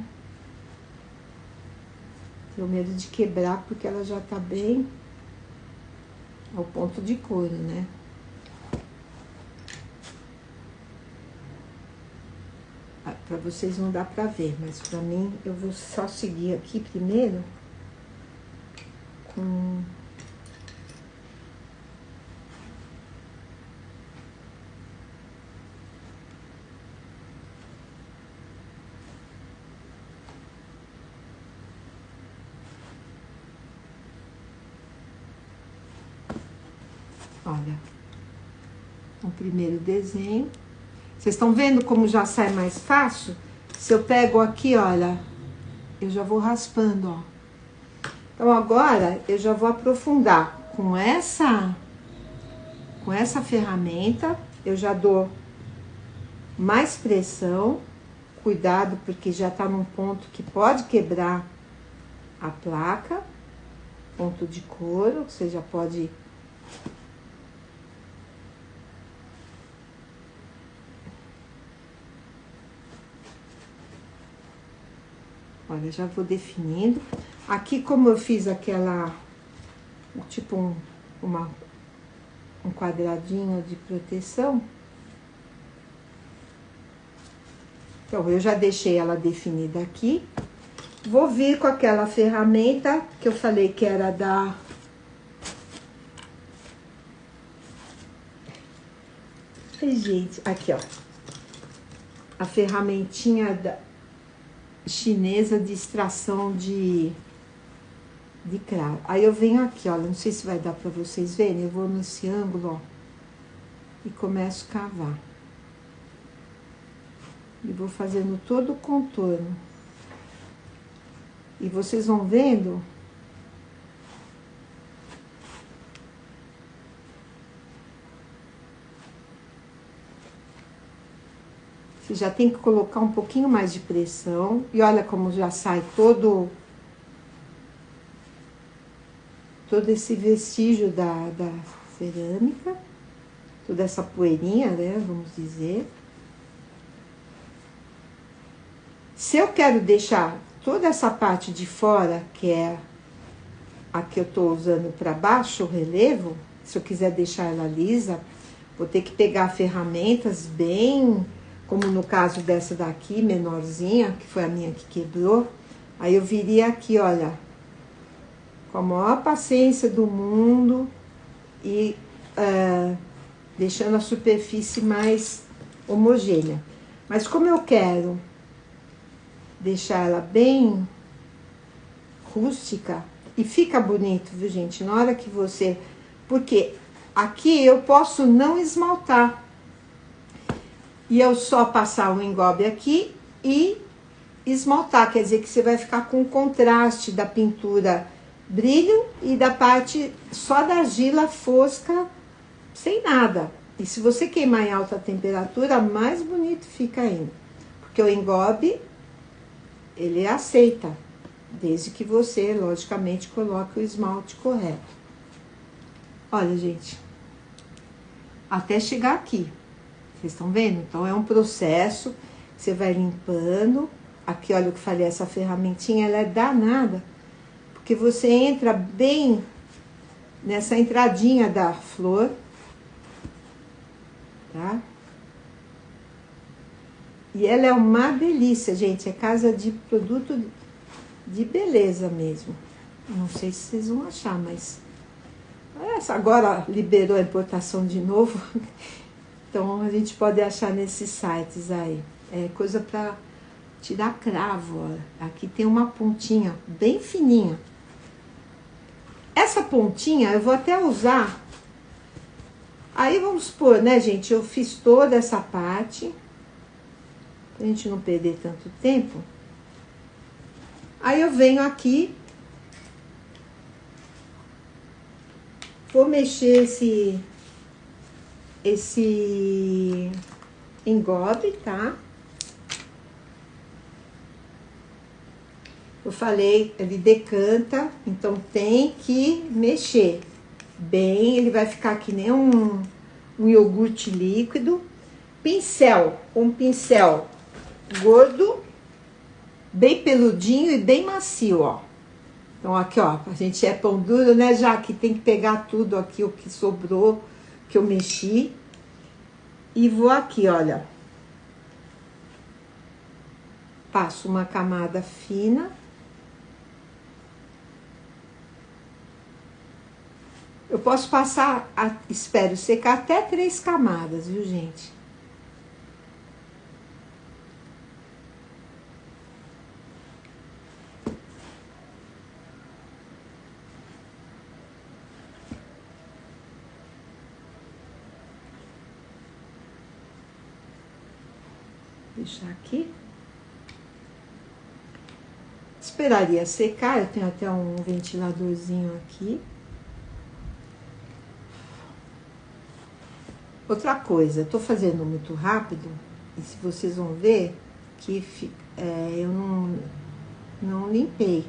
Tenho medo de quebrar, porque ela já tá bem ao ponto de couro, né? Pra vocês não dá pra ver, mas pra mim, eu vou só seguir aqui primeiro com... Olha, o primeiro desenho. Vocês estão vendo como já sai mais fácil? Se eu pego aqui, olha, eu já vou raspando, ó. Então, agora, eu já vou aprofundar com essa ferramenta. Eu já dou mais pressão. Cuidado, porque já tá num ponto que pode quebrar a placa. Ponto de couro, você já pode... Olha, já vou definindo. Aqui, como eu fiz aquela... Tipo um quadradinho de proteção. Então, eu já deixei ela definida aqui. Vou vir com aquela ferramenta que eu falei que era da... Ai, gente, aqui, ó. A ferramentinha chinesa de extração de cravo. Aí eu venho aqui, olha, não sei se vai dar pra vocês verem. Eu vou nesse ângulo, ó. E começo a cavar. E vou fazendo todo o contorno. E vocês vão vendo... Você já tem que colocar um pouquinho mais de pressão. E olha como já sai todo esse vestígio da cerâmica. Toda essa poeirinha, né, vamos dizer. Se eu quero deixar toda essa parte de fora, que é a que eu tô usando para baixo, o relevo, se eu quiser deixar ela lisa, vou ter que pegar ferramentas bem, como no caso dessa daqui, menorzinha, que foi a minha que quebrou. Aí eu viria aqui, olha, com a maior paciência do mundo e deixando a superfície mais homogênea. Mas como eu quero deixar ela bem rústica, e fica bonito, viu, gente? Na hora que você... Porque aqui eu posso não esmaltar. E eu só passar o engobe aqui e esmaltar. Quer dizer que você vai ficar com o contraste da pintura brilho e da parte só da argila fosca, sem nada. E se você queimar em alta temperatura, mais bonito fica ainda. Porque o engobe, ele aceita. Desde que você, logicamente, coloque o esmalte correto. Olha, gente. Até chegar aqui. Vocês estão vendo? Então, é um processo. Você vai limpando. Aqui, olha o que eu falei, essa ferramentinha, ela é danada. Porque você entra bem nessa entradinha da flor. Tá? E ela é uma delícia, gente. É casa de produto... de beleza mesmo. Não sei se vocês vão achar, mas... Essa agora liberou a importação de novo. Então, a gente pode achar nesses sites aí. É coisa pra tirar cravo, ó. Aqui tem uma pontinha bem fininha. Essa pontinha eu vou até usar. Aí, vamos supor, né, gente? Eu fiz toda essa parte. Pra gente não perder tanto tempo. Aí eu venho aqui, vou mexer esse engobe, tá? Eu falei, ele decanta, então tem que mexer bem, ele vai ficar que nem um iogurte líquido. Pincel, um pincel gordo, bem peludinho e bem macio, ó. Então, aqui, ó, a gente é pão duro, né, já que tem que pegar tudo aqui, o que sobrou, que eu mexi. E vou aqui, olha. Passo uma camada fina. Eu posso passar, espero secar até 3 camadas, viu, gente? deixar aqui. Esperaria secar, eu tenho até um ventiladorzinho aqui. Outra coisa, eu tô fazendo muito rápido, e se vocês vão ver que eu não limpei.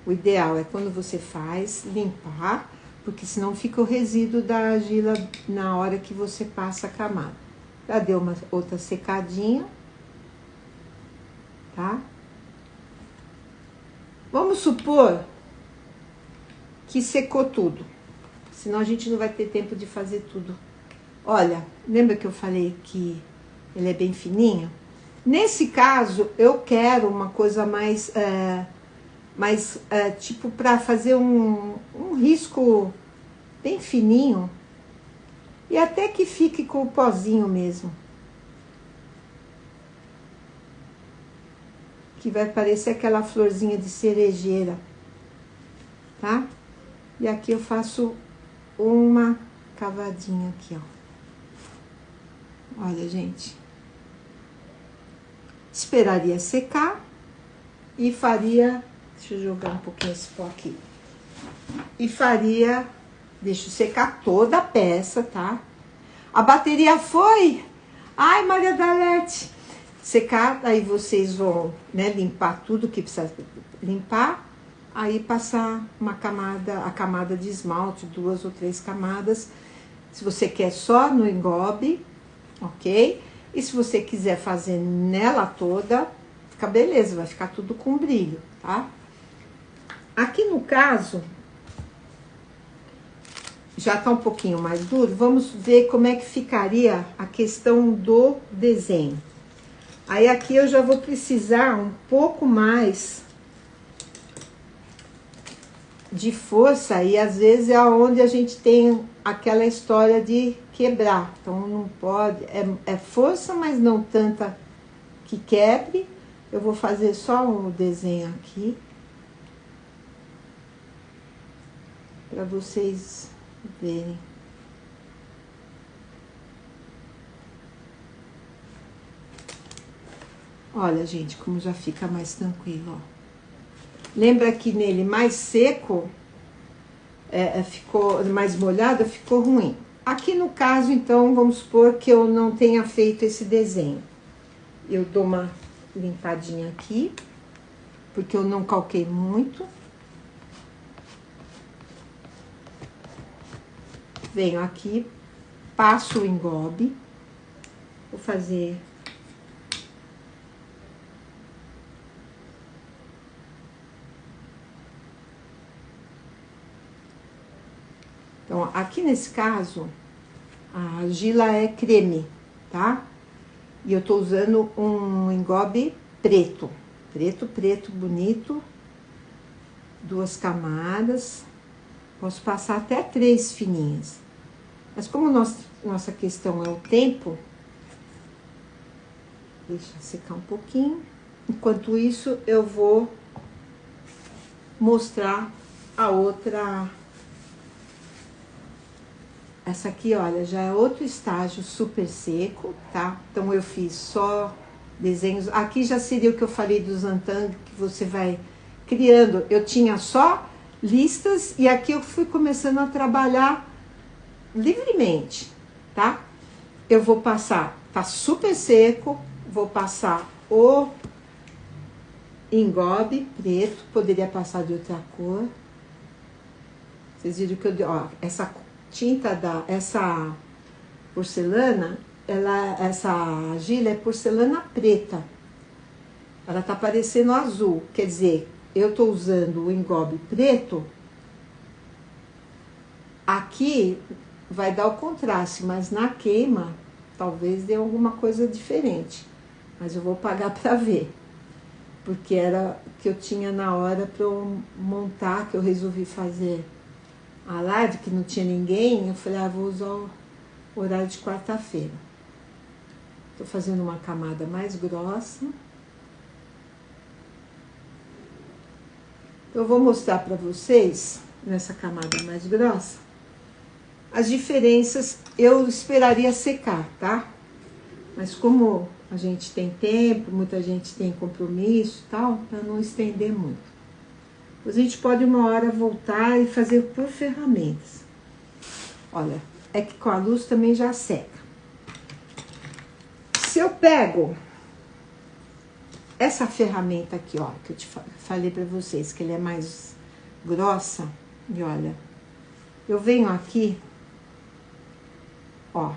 O ideal é quando você faz, limpar, porque senão fica o resíduo da argila na hora que você passa a camada. Já deu uma outra secadinha, tá? Vamos supor que secou tudo, senão a gente não vai ter tempo de fazer tudo. Olha, lembra que eu falei que ele é bem fininho? Nesse caso, eu quero uma coisa mais tipo para fazer um risco bem fininho e até que fique com o pozinho mesmo. Que vai parecer aquela florzinha de cerejeira, tá? E aqui eu faço uma cavadinha aqui, ó. Olha, gente. Esperaria secar e faria... Deixa eu jogar um pouquinho esse pó aqui. E faria... Deixa eu secar toda a peça, tá? A bateria foi... Ai, Maria Dalete! Secar, aí vocês vão, né, limpar tudo que precisa limpar. Aí passar uma camada, a camada de esmalte, 2 ou 3 camadas. Se você quer só no engobe, ok? E se você quiser fazer nela toda, fica beleza, vai ficar tudo com brilho, tá? Aqui no caso, já tá um pouquinho mais duro, vamos ver como é que ficaria a questão do desenho. Aí aqui eu já vou precisar um pouco mais de força e às vezes é onde a gente tem aquela história de quebrar. Então não pode, é força, mas não tanta que quebre. Eu vou fazer só um desenho aqui para vocês verem. Olha, gente, como já fica mais tranquilo, ó. Lembra que nele mais seco, ficou mais molhado, ficou ruim. Aqui no caso, então, vamos supor que eu não tenha feito esse desenho. Eu dou uma limpadinha aqui, porque eu não calquei muito. Venho aqui, passo o engobe. Vou fazer... Então, aqui nesse caso, a argila é creme, tá? E eu tô usando um engobe preto. Preto, bonito. 2 camadas. Posso passar até 3 fininhas. Mas como nossa questão é o tempo, deixa secar um pouquinho. Enquanto isso, eu vou mostrar a outra... Essa aqui, olha, já é outro estágio super seco, tá? Então, eu fiz só desenhos. Aqui já seria o que eu falei do Zantang, que você vai criando. Eu tinha só listas e aqui eu fui começando a trabalhar livremente, tá? Eu vou passar, tá super seco, vou passar o engobe preto, poderia passar de outra cor. Vocês viram que eu... Ó, essa tinta essa porcelana, essa argila é porcelana preta. Ela tá parecendo azul, quer dizer, eu tô usando o engobe preto. Aqui vai dar o contraste, mas na queima talvez dê alguma coisa diferente. Mas eu vou pagar para ver, porque era o que eu tinha na hora para eu montar, que eu resolvi fazer a live, que não tinha ninguém. Eu falei, vou usar o horário de quarta-feira. Tô fazendo uma camada mais grossa. Eu vou mostrar para vocês, nessa camada mais grossa, as diferenças. Eu esperaria secar, tá? Mas como a gente tem tempo, muita gente tem compromisso e tal, para não estender muito. Depois a gente pode uma hora voltar e fazer por ferramentas. Olha, é que com a luz também já seca. Se eu pego essa ferramenta aqui, ó, que eu te falei para vocês, que ela é mais grossa, e olha, eu venho aqui, ó,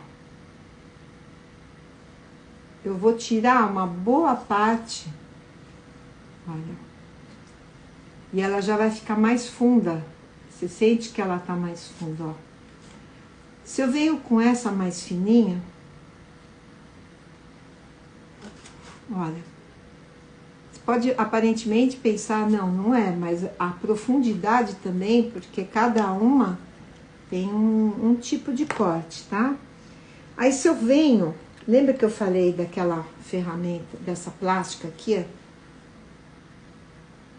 eu vou tirar uma boa parte, olha, e ela já vai ficar mais funda. Você sente que ela tá mais funda, ó. Se eu venho com essa mais fininha, olha, você pode aparentemente pensar, não, não é, mas a profundidade também, porque cada uma tem um tipo de corte, tá? Aí se eu venho, lembra que eu falei daquela ferramenta, dessa plástica aqui,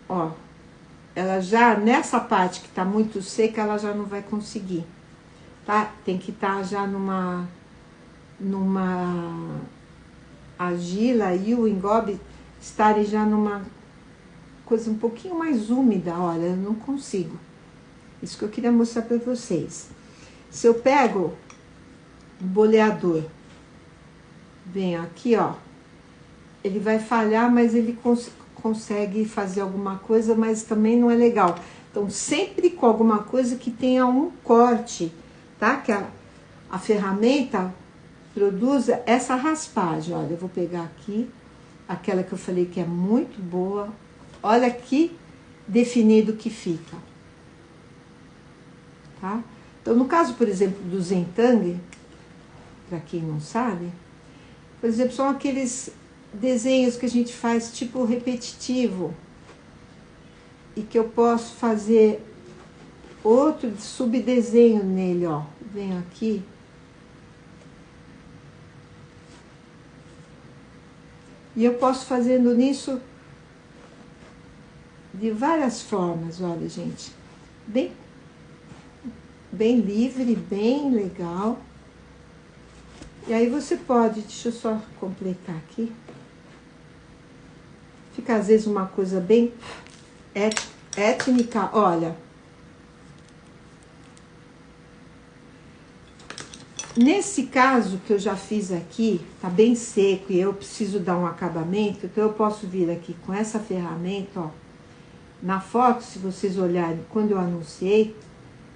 ó, ela já, nessa parte que tá muito seca, ela já não vai conseguir, tá? Tem que estar já numa argila e o engobe estarem já numa coisa um pouquinho mais úmida. Olha, eu não consigo. Isso que eu queria mostrar para vocês. Se eu pego o boleador, venho aqui, ó, ele vai falhar, mas ele consegue fazer alguma coisa, mas também não é legal. Então, sempre com alguma coisa que tenha um corte, tá? Que a ferramenta produza essa raspagem. Olha, eu vou pegar aqui, aquela que eu falei que é muito boa. Olha que definido que fica, tá? Então, no caso, por exemplo, do Zentangle, para quem não sabe, por exemplo, são aqueles desenhos que a gente faz tipo repetitivo e que eu posso fazer outro subdesenho nele, ó. Venho aqui. E eu posso fazendo nisso de várias formas, olha, gente. Bem livre, bem legal. E aí você pode, deixa eu só completar aqui. Fica às vezes uma coisa bem étnica, olha. Nesse caso que eu já fiz aqui, tá bem seco e eu preciso dar um acabamento, então eu posso vir aqui com essa ferramenta, ó. Na foto, se vocês olharem, quando eu anunciei,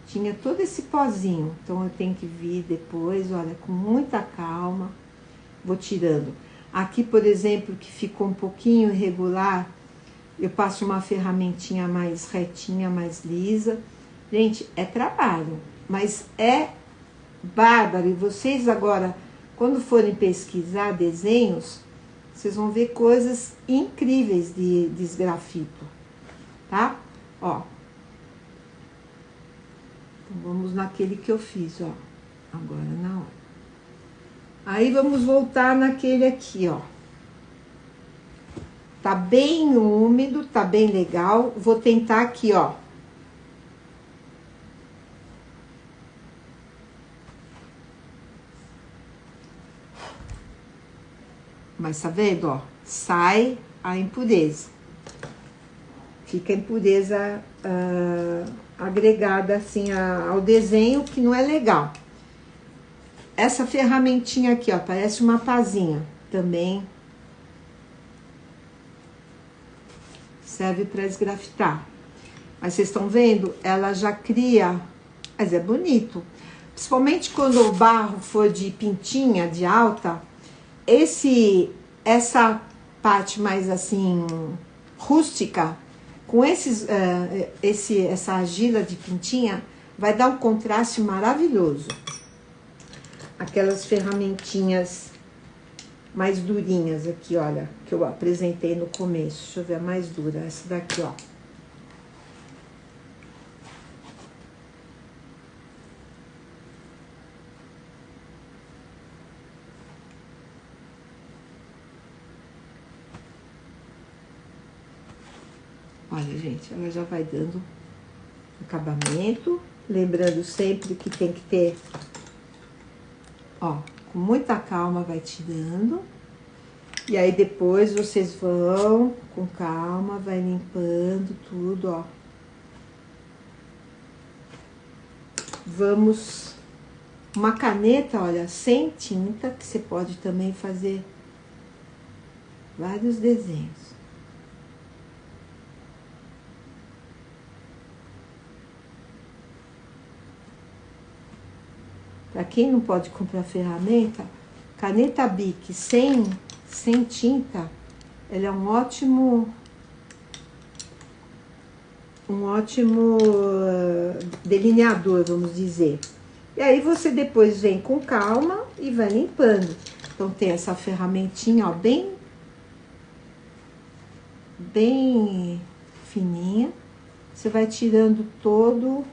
tinha todo esse pozinho. Então eu tenho que vir depois, olha, com muita calma, vou tirando. Aqui, por exemplo, que ficou um pouquinho irregular, eu passo uma ferramentinha mais retinha, mais lisa. Gente, é trabalho, mas é bárbaro. E vocês agora, quando forem pesquisar desenhos, vocês vão ver coisas incríveis de esgrafito, tá? Ó. Então, vamos naquele que eu fiz, ó. Agora na hora. Aí, vamos voltar naquele aqui, ó. Tá bem úmido, tá bem legal. Vou tentar aqui, ó. Mas tá vendo, ó? Sai a impureza. Fica a impureza agregada, assim, ao desenho, que não é legal. Essa ferramentinha aqui, ó, parece uma pazinha. Também serve para esgrafitar. Mas vocês estão vendo? Ela já cria... Mas é bonito. Principalmente quando o barro for de pintinha, de alta... Essa parte mais assim rústica, com essa argila de pintinha, vai dar um contraste maravilhoso. Aquelas ferramentinhas mais durinhas aqui, olha, que eu apresentei no começo. Deixa eu ver a mais dura, essa daqui, ó. Olha, gente, ela já vai dando acabamento. Lembrando sempre que tem que ter, ó, com muita calma vai tirando. E aí depois vocês vão com calma, vai limpando tudo, ó. Vamos... Uma caneta, olha, sem tinta, que você pode também fazer vários desenhos. Para quem não pode comprar ferramenta, caneta Bic sem tinta, ela é um ótimo delineador, vamos dizer. E aí você depois vem com calma e vai limpando. Então tem essa ferramentinha, ó, bem fininha. Você vai tirando todo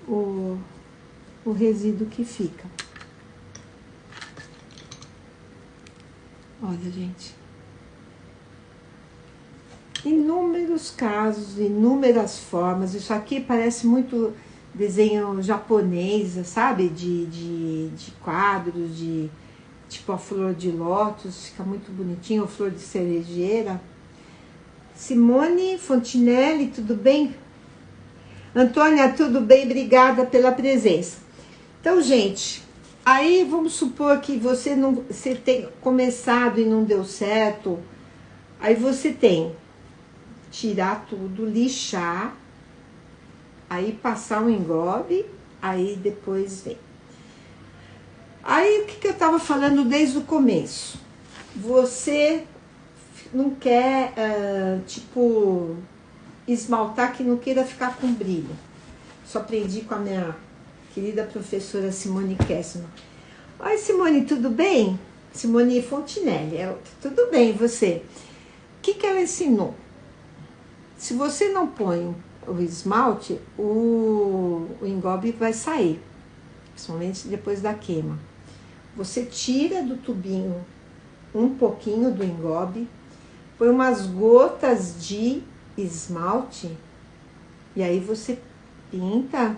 o resíduo que fica. Olha, gente. Inúmeros casos, inúmeras formas. Isso aqui parece muito desenho japonês, sabe? De quadros, tipo a flor de lótus, fica muito bonitinho, a flor de cerejeira. Simone Fontinelli, tudo bem? Antônia, tudo bem? Obrigada pela presença. Então, gente, aí vamos supor que você tem começado e não deu certo. Aí você tem tirar tudo, lixar, aí passar um engobe, aí depois vem. Aí o que eu tava falando desde o começo? Você não quer, tipo, esmaltar que não queira ficar com brilho. Isso aprendi com a minha querida professora Simone Kessler. Oi, Simone, tudo bem? Simone Fontinelli, tudo bem, você? O que ela ensinou? Se você não põe o esmalte, o engobe vai sair, principalmente depois da queima. Você tira do tubinho um pouquinho do engobe, põe umas gotas de esmalte, e aí você pinta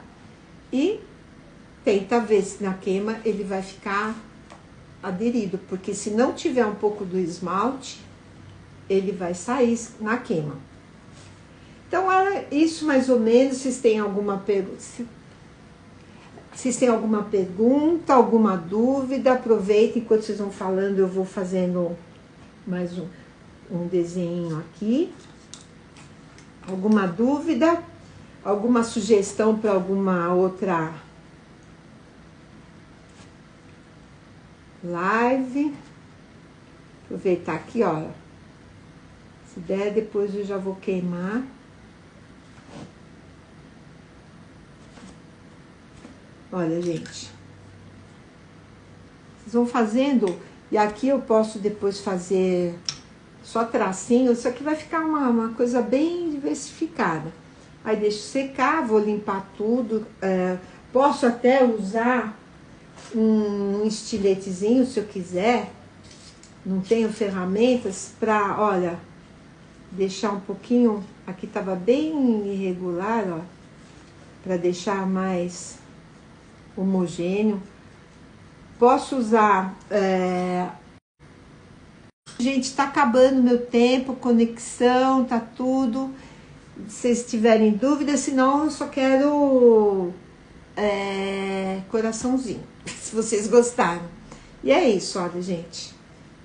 e tenta ver se na queima ele vai ficar aderido, porque se não tiver um pouco do esmalte, ele vai sair na queima. Então, isso mais ou menos. Vocês têm alguma pergunta, alguma dúvida? Aproveitem, enquanto vocês vão falando, eu vou fazendo mais um desenho aqui. Alguma dúvida? Alguma sugestão para alguma outra live? Aproveitar aqui, ó. Se der, depois eu já vou queimar. Olha, gente. Vocês vão fazendo, e aqui eu posso depois fazer só tracinho. Isso aqui vai ficar uma coisa bem diversificada. Aí deixo secar, vou limpar tudo. Posso até usar um estiletezinho, se eu quiser. Não tenho ferramentas para, olha, deixar um pouquinho. Aqui tava bem irregular, ó, para deixar mais homogêneo. Posso usar... Gente, tá acabando meu tempo, conexão, tá tudo. Se vocês tiverem dúvida, senão eu só quero coraçãozinho, se vocês gostaram. E é isso, olha, gente.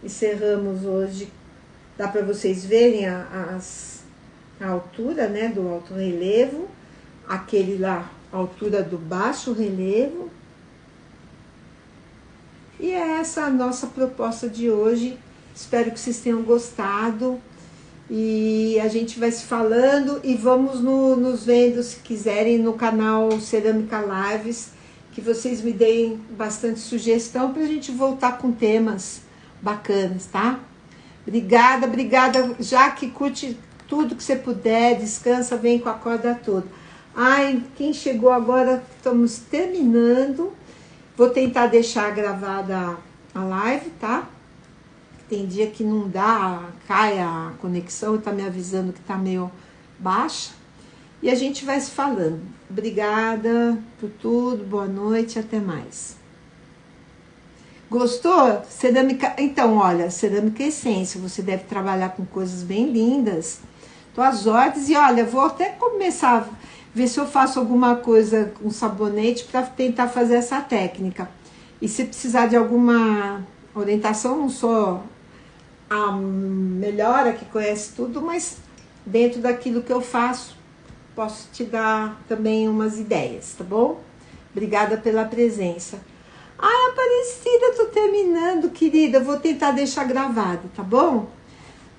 Encerramos hoje. Dá para vocês verem a altura, né, do alto relevo. Aquele lá, a altura do baixo relevo. E é essa a nossa proposta de hoje. Espero que vocês tenham gostado. E a gente vai se falando e vamos nos vendo, se quiserem, no canal Cerâmica Lives, que vocês me deem bastante sugestão pra gente voltar com temas bacanas, tá? Obrigada, obrigada. Jaque, curte tudo que você puder, descansa, vem com a corda toda. Ai, quem chegou agora, estamos terminando. Vou tentar deixar gravada a live, tá? Tem dia que não dá, cai a conexão e tá me avisando que tá meio baixa. E a gente vai se falando. Obrigada por tudo, boa noite, até mais. Gostou? Cerâmica, então, olha, cerâmica essência, você deve trabalhar com coisas bem lindas. Tô às ordens e olha, vou até começar a ver se eu faço alguma coisa com sabonete para tentar fazer essa técnica. E se precisar de alguma orientação, não sou a melhor, a que conhece tudo, mas dentro daquilo que eu faço, posso te dar também umas ideias, tá bom? Obrigada pela presença. Ai, Aparecida, tô terminando, querida. Vou tentar deixar gravado, tá bom?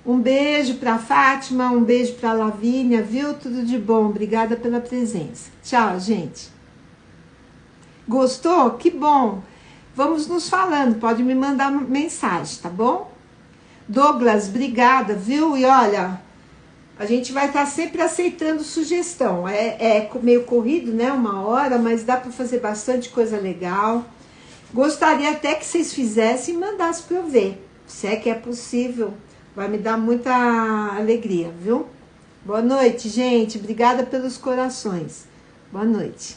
Um beijo pra Fátima, um beijo pra Lavínia, viu? Tudo de bom. Obrigada pela presença. Tchau, gente. Gostou? Que bom. Vamos nos falando. Pode me mandar mensagem, tá bom? Douglas, obrigada, viu? E olha, a gente vai estar sempre aceitando sugestão. É meio corrido, né? 1 hora, mas dá para fazer bastante coisa legal. Gostaria até que vocês fizessem e mandassem para eu ver. Se é que é possível. Vai me dar muita alegria, viu? Boa noite, gente. Obrigada pelos corações. Boa noite.